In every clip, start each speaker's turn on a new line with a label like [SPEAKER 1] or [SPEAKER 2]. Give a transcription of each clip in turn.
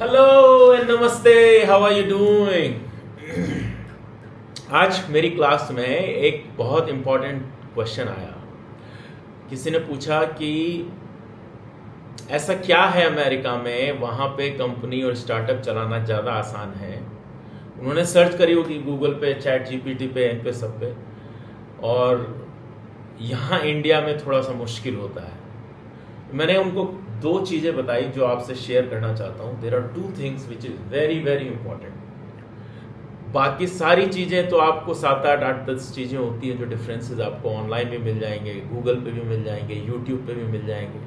[SPEAKER 1] Hello and नमस्ते, how are you doing. आज मेरी क्लास में एक बहुत इम्पोर्टेंट क्वेश्चन आया। किसी ने पूछा कि ऐसा क्या है अमेरिका में वहाँ पे कंपनी और स्टार्टअप चलाना ज़्यादा आसान है। उन्होंने सर्च करी होगी गूगल पे, चैट जीपीटी पे, इन पे सब पे, और यहाँ इंडिया में थोड़ा सा मुश्किल होता है। मैंने उनको दो चीज़ें बताई जो आपसे शेयर करना चाहता हूँ। There are two things which is very very important. बाकी सारी चीज़ें तो आपको 7, 8, 10 चीज़ें होती हैं जो डिफरेंसेस आपको ऑनलाइन भी मिल जाएंगे, गूगल पे भी मिल जाएंगे, यूट्यूब पे भी मिल जाएंगे।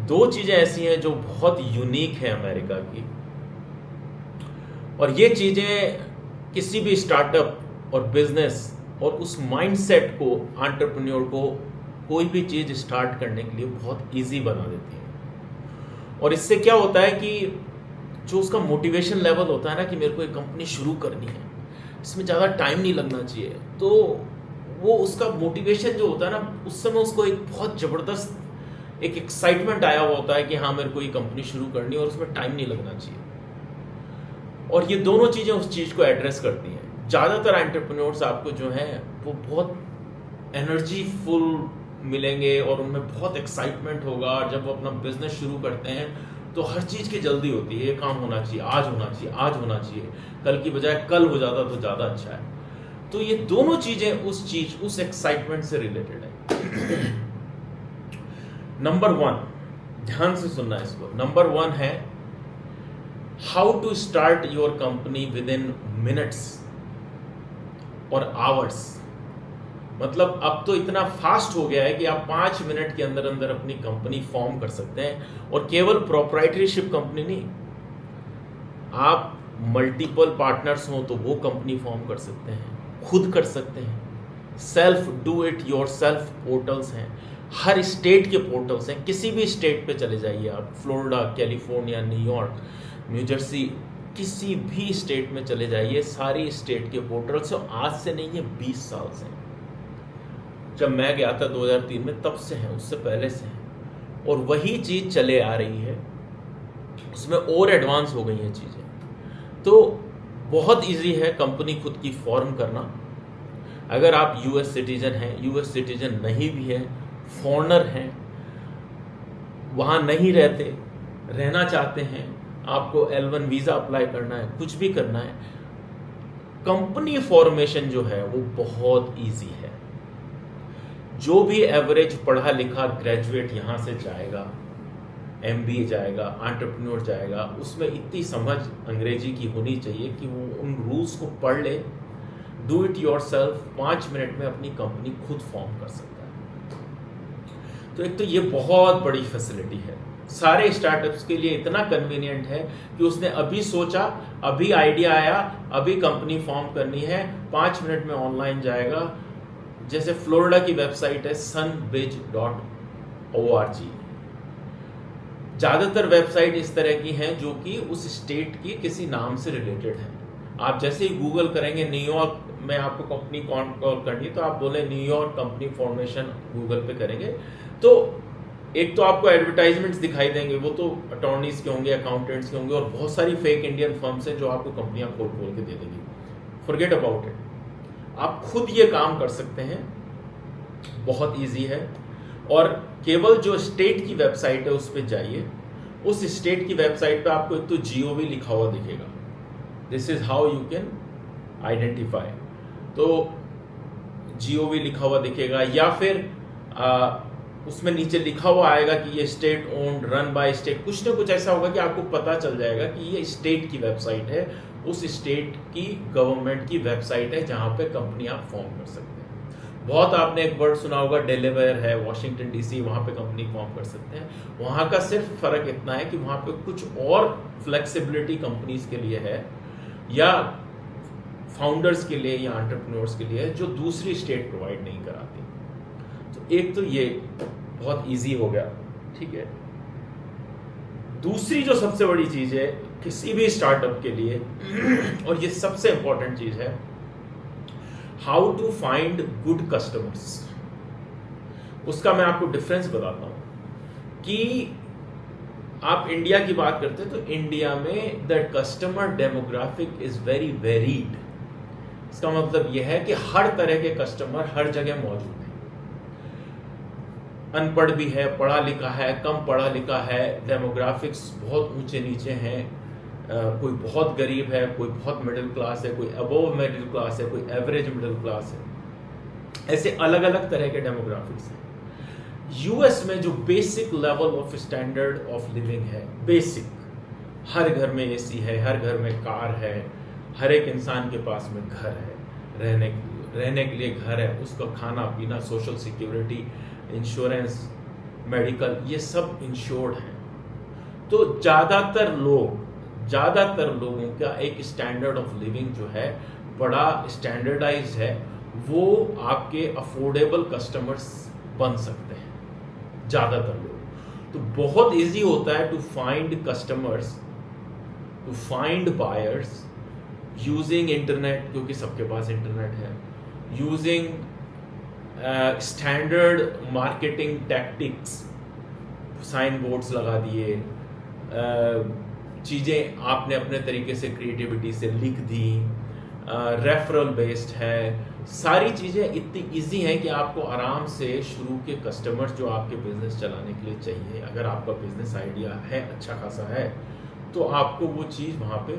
[SPEAKER 1] दो चीज़ें ऐसी हैं जो बहुत यूनिक है अमेरिका की, और ये चीज़ें किसी भी स्टार्टअप और बिजनेस और उस माइंडसेट को, एंटरप्रेन्योर को कोई भी चीज़ स्टार्ट करने के लिए बहुत इजी बना देती है। और इससे क्या होता है कि जो उसका मोटिवेशन लेवल होता है ना, कि मेरे को एक कंपनी शुरू करनी है, इसमें ज़्यादा टाइम नहीं लगना चाहिए, तो वो उसका मोटिवेशन जो होता है ना, उस समय उसको एक बहुत ज़बरदस्त एक एक्साइटमेंट आया हुआ होता है कि हाँ मेरे को ये कंपनी शुरू करनी है और उसमें टाइम नहीं लगना चाहिए। और ये दोनों चीज़ें उस चीज़ को एड्रेस करती हैं। ज़्यादातर एंटरप्रेन्योर्स आपको जो हैं वो बहुत एनर्जी फुल मिलेंगे और उनमें बहुत एक्साइटमेंट होगा। और जब वो अपना बिजनेस शुरू करते हैं तो हर चीज़ की जल्दी होती है, ये काम होना चाहिए, आज होना चाहिए, आज होना चाहिए, कल की बजाय कल हो जाता तो ज़्यादा अच्छा है। तो ये दोनों चीज़ें उस एक्साइटमेंट से रिलेटेड है। नंबर 1, ध्यान से सुनना इसको। नंबर 1 है how to start your company within minutes और आवर्स। मतलब अब तो इतना फास्ट हो गया है कि आप 5 मिनट के अंदर अंदर अपनी कंपनी फॉर्म कर सकते हैं। और केवल प्रोप्राइटरीशिप कंपनी नहीं, आप मल्टीपल पार्टनर्स हो तो वो कंपनी फॉर्म कर सकते हैं, खुद कर सकते हैं। Self do it your self portals हैं, हर स्टेट के पोर्टल्स हैं। किसी भी स्टेट पे चले जाइए आप, Florida, California, New York, new Jersey, किसी भी स्टेट में चले जाइए, सारी स्टेट के पोर्टल्स। आज से नहीं है, 20 साल से। जब मैं गया था 2003 में, तब से हैं, उससे पहले से हैं, और वही चीज़ चले आ रही है। उसमें और एडवांस हो गई हैं चीज़ें। तो बहुत इजी है कंपनी खुद की फॉर्म करना। अगर आप यूएस सिटीजन हैं, यूएस सिटीजन नहीं भी है, फॉरेनर हैं, वहाँ नहीं रहते, रहना चाहते हैं, आपको L1 वीज़ा अप्लाई करना है, कुछ भी करना है, कंपनी फॉर्मेशन जो है वो बहुत इजी है। जो भी एवरेज पढ़ा लिखा ग्रेजुएट यहाँ से जाएगा, MBA जाएगा, एंटरप्रेन्योर जाएगा, उसमें इतनी समझ अंग्रेजी की होनी चाहिए कि वो उन रूल्स को पढ़ ले, डू इट योरसेल्फ, 5 मिनट में अपनी कंपनी खुद फॉर्म कर सकता है। तो एक तो ये बहुत बड़ी फैसिलिटी है, सारे स्टार्टअप्स के लिए इतना कन्वीनियंट है कि उसने अभी सोचा, अभी आइडिया आया, अभी कंपनी फॉर्म करनी है, 5 मिनट में ऑनलाइन जाएगा। जैसे फ्लोरिडा की वेबसाइट है sunbridge.org। ज़्यादातर वेबसाइट इस तरह की हैं जो कि उस स्टेट की किसी नाम से रिलेटेड है। आप जैसे ही गूगल करेंगे न्यूयॉर्क में आपको कंपनी कॉल करनी है, तो आप बोले न्यूयॉर्क कंपनी फॉर्मेशन, गूगल पे करेंगे तो एक तो आपको एडवर्टाइजमेंट्स दिखाई देंगे, वो तो अटॉर्नीज के होंगे, अकाउंटेंट्स के होंगे, और बहुत सारी फेक इंडियन फर्म्स हैं जो आपको कंपनियां खोल के दे देंगी। फॉरगेट अबाउट इट, आप खुद ये काम कर सकते हैं, बहुत इजी है। और केवल जो स्टेट की वेबसाइट है उस पर जाइए, उस स्टेट की वेबसाइट पे आपको एक तो GOV लिखा हुआ दिखेगा, this is how you can identify. तो GOV लिखा हुआ दिखेगा, या फिर उसमें नीचे लिखा हुआ आएगा कि ये state owned, run by state, कुछ ना कुछ ऐसा होगा कि आपको पता चल जाएगा कि ये स्टेट की वेबसाइट है, उस स्टेट की गवर्नमेंट की वेबसाइट है जहां पे कंपनी आप फॉर्म कर सकते हैं। बहुत आपने एक वर्ड सुना होगा, डेलावेयर है, वॉशिंगटन DC, वहां पे कंपनी फॉर्म कर सकते हैं। वहां का सिर्फ फर्क इतना है कि वहां पे कुछ और फ्लेक्सिबिलिटी कंपनीज के लिए है, या फाउंडर्स के लिए, या एंटरप्रेन्योर्स के लिए, जो दूसरी स्टेट प्रोवाइड नहीं कराती। तो एक तो ये बहुत इजी हो गया, ठीक है। दूसरी जो सबसे बड़ी चीज है किसी भी स्टार्टअप के लिए, और ये सबसे इंपॉर्टेंट चीज है, how to find good customers. उसका मैं आपको डिफरेंस बताता हूं कि आप इंडिया की बात करते हैं तो इंडिया में the customer demographic is very varied. इसका मतलब यह है कि हर तरह के कस्टमर हर जगह मौजूद हैं। अनपढ़ भी है, पढ़ा लिखा है, कम पढ़ा लिखा है, डेमोग्राफिक्स बहुत ऊंचे नीचे हैं, कोई बहुत गरीब है, कोई बहुत मिडिल क्लास है, कोई अबोव मिडिल क्लास है, कोई एवरेज मिडिल क्लास है। ऐसे अलग अलग तरह के डेमोग्राफिक्स हैं। यूएस में जो basic level of standard of living है, बेसिक, हर घर में एसी है, हर घर में कार है, हर एक इंसान के पास में घर है, रहने के लिए घर है, उसका खाना पीना, सोशल सिक्योरिटी, इंश्योरेंस, मेडिकल, ये सब इंश्योर्ड है। तो ज़्यादातर लोगों का एक स्टैंडर्ड ऑफ लिविंग जो है बड़ा स्टैंडर्डाइज है, वो आपके अफोर्डेबल कस्टमर्स बन सकते हैं ज़्यादातर लोग। तो बहुत इजी होता है to find customers, to find buyers using internet, क्योंकि सबके पास इंटरनेट है, using standard marketing tactics, sign boards लगा दिए, चीज़ें आपने अपने तरीके से क्रिएटिविटी से लिख दी, रेफरल बेस्ड है, सारी चीज़ें इतनी इजी हैं कि आपको आराम से शुरू के कस्टमर्स जो आपके बिजनेस चलाने के लिए चाहिए, अगर आपका बिजनेस आइडिया है, अच्छा खासा है, तो आपको वो चीज़ वहाँ पे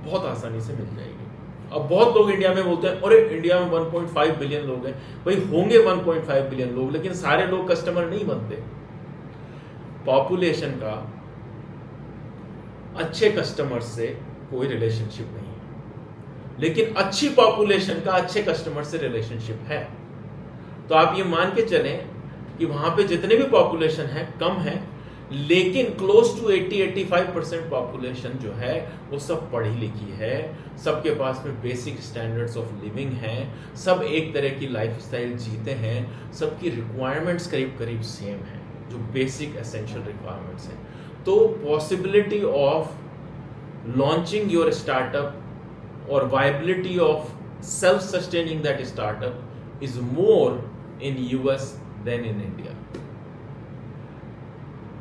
[SPEAKER 1] बहुत आसानी से मिल जाएगी। अब बहुत लोग इंडिया में बोलते हैं अरे इंडिया में 1.5 बिलियन लोग हैं। भाई होंगे 1.5 बिलियन लोग, लेकिन सारे लोग कस्टमर नहीं बनते। पॉपुलेशन का अच्छे कस्टमर से कोई रिलेशनशिप नहीं है, लेकिन अच्छी पॉपुलेशन का अच्छे कस्टमर से रिलेशनशिप है। तो आप ये मान के चलें कि वहां पे जितने भी पॉपुलेशन है कम है, लेकिन क्लोज टू 80-85% पॉपुलेशन जो है वो सब पढ़ी लिखी है, सबके पास में बेसिक स्टैंडर्ड्स ऑफ लिविंग है, सब एक तरह की लाइफस्टाइल जीते हैं, सबकी रिक्वायरमेंट्स करीब करीब सेम है, जो बेसिक एसेंशियल रिक्वायरमेंट्स हैं। तो possibility of launching your startup और viability of self sustaining that startup is more in US than in India.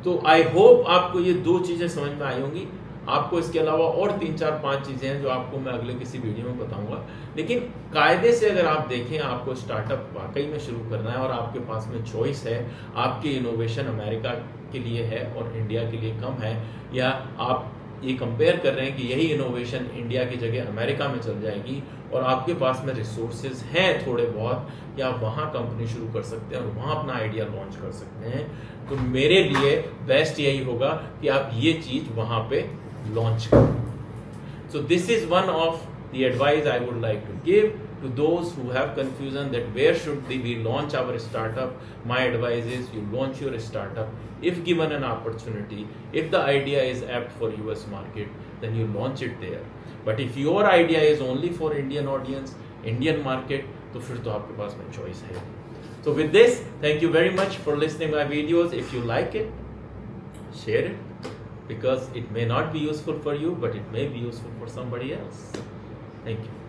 [SPEAKER 1] तो आई होप आपको ये दो चीजें समझ में आई होंगी। आपको इसके अलावा और 3-4-5 चीजें हैं जो आपको मैं अगले किसी वीडियो में बताऊंगा। लेकिन कायदे से अगर आप देखें, आपको स्टार्टअप वाकई में शुरू करना है और आपके पास में चॉइस है, आपकी इनोवेशन अमेरिका के लिए है और इंडिया के लिए कम है, या आप ये कंपेयर कर रहे हैं कि यही इनोवेशन इंडिया की जगह अमेरिका में चल जाएगी और आपके पास में रिसोर्सेज हैं थोड़े बहुत, कि आप वहाँ कंपनी शुरू कर सकते हैं और वहाँ अपना आइडिया लॉन्च कर सकते हैं, तो मेरे लिए बेस्ट यही होगा कि आप ये चीज़ वहाँ पे लॉन्च करें। So this is one of the advice I would like to give to those who have confusion that where should we launch our startup. My advice is you launch your startup if given an opportunity. If the idea is apt for US market, then you launch it there. But if your idea is only for Indian audience, Indian market, तो फिर तो आपके पास में choice है। So with this, thank you very much for listening my videos. If you like it, share it, because it may not be useful for you, but it may be useful for somebody else. Thank you.